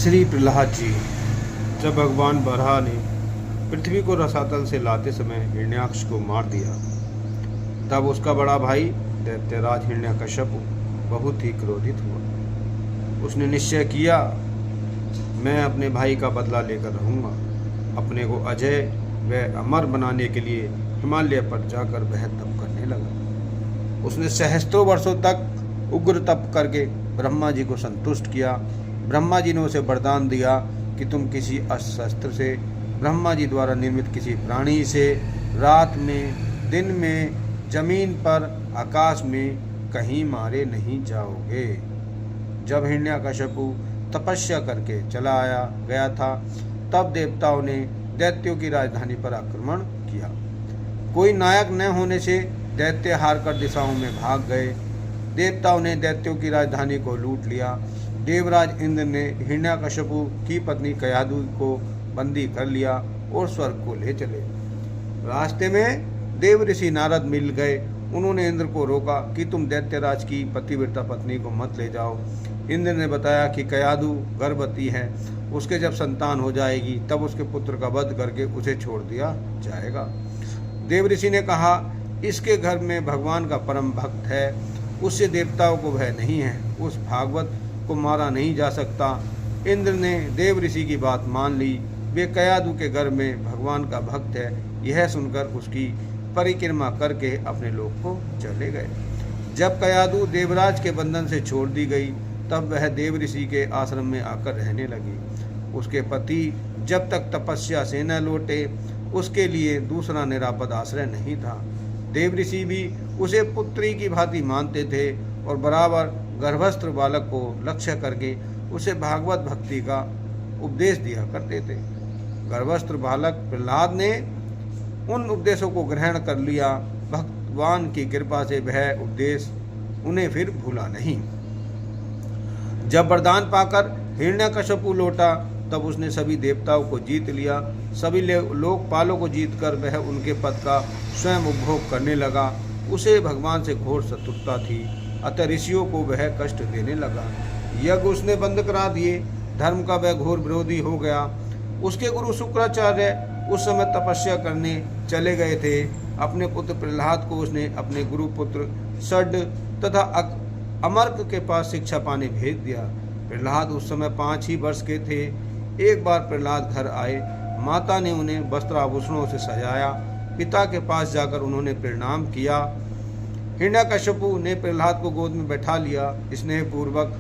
श्री प्रहलाद जी। जब भगवान बराह ने पृथ्वी को रसातल से लाते समय हिरण्याक्ष को मार दिया, तब उसका बड़ा भाई दैत्यराज हिरण्यकश्यप बहुत ही क्रोधित हुआ। उसने निश्चय किया, मैं अपने भाई का बदला लेकर रहूँगा। अपने को अजय व अमर बनाने के लिए हिमालय पर जाकर वह तप करने लगा। उसने सहस्त्रों वर्षों तक उग्र तप करके ब्रह्मा जी को संतुष्ट किया। ब्रह्मा जी ने उसे वरदान दिया कि तुम किसी अस्त्र शस्त्र से, ब्रह्मा जी द्वारा निर्मित किसी प्राणी से रात में, दिन में, जमीन पर, आकाश में कहीं मारे नहीं जाओगे। जब हिरण्यकश्यपु तपस्या करके चला गया था, तब देवताओं ने दैत्यों की राजधानी पर आक्रमण किया। कोई नायक न होने से दैत्य हारकर दिशाओं में भाग गए। देवताओं ने दैत्यों की राजधानी को लूट लिया। देवराज इंद्र ने हिरण्यकश्यपु की पत्नी कयाधु को बंदी कर लिया और स्वर्ग को ले चले। रास्ते में देव ऋषि नारद मिल गए। उन्होंने इंद्र को रोका कि तुम दैत्यराज की पतिव्रता पत्नी को मत ले जाओ। इंद्र ने बताया कि कयाधु गर्भवती है, उसके जब संतान हो जाएगी तब उसके पुत्र का वध करके उसे छोड़ दिया जाएगा। देव ऋषि ने कहा, इसके घर में भगवान का परम भक्त है, उससे देवताओं को भय नहीं है, उस भागवत को मारा नहीं जा सकता। इंद्र ने देव ऋषि की बात मान ली। वे कयाधु के घर में भगवान का भक्त है, यह सुनकर उसकी परिक्रमा करके अपने लोक को चले गए। जब कयाधु देवराज के बंधन से छोड़ दी गई, तब वह देव ऋषि के आश्रम में आकर रहने लगी। उसके पति जब तक तपस्या से न लौटे, उसके लिए दूसरा निरापद आश्रय नहीं था। देव ऋषि भी उसे पुत्री की भांति मानते थे और बराबर गर्भस्थ बालक को लक्ष्य करके उसे भागवत भक्ति का उपदेश दिया करते थे। गर्भस्थ बालक प्रहलाद ने उन उपदेशों को ग्रहण कर लिया। भगवान की कृपा से वह उपदेश उन्हें फिर भूला नहीं। जब वरदान पाकर हिरण्यकश्यपु लौटा, तब उसने सभी देवताओं को जीत लिया। सभी लोकपालों को जीतकर वह उनके पद का स्वयं उपभोग करने लगा। उसे भगवान से घोर शत्रुता थी, अतः ऋषियों को वह कष्ट देने लगा। यज्ञ उसने बंद करा दिए, धर्म का वह घोर विरोधी हो गया। उसके गुरु शुक्राचार्य उस समय तपस्या करने चले गए थे। अपने पुत्र प्रहलाद को उसने अपने गुरु पुत्र षड तथा अमर्क के पास शिक्षा पाने भेज दिया। प्रहलाद उस समय 5 ही वर्ष के थे। एक बार प्रहलाद घर आए, माता ने उन्हें वस्त्राभूषणों से सजाया। पिता के पास जाकर उन्होंने प्रणाम किया। हिरण्यकश्यपु ने प्रहलाद को गोद में बैठा लिया, स्नेहपूर्वक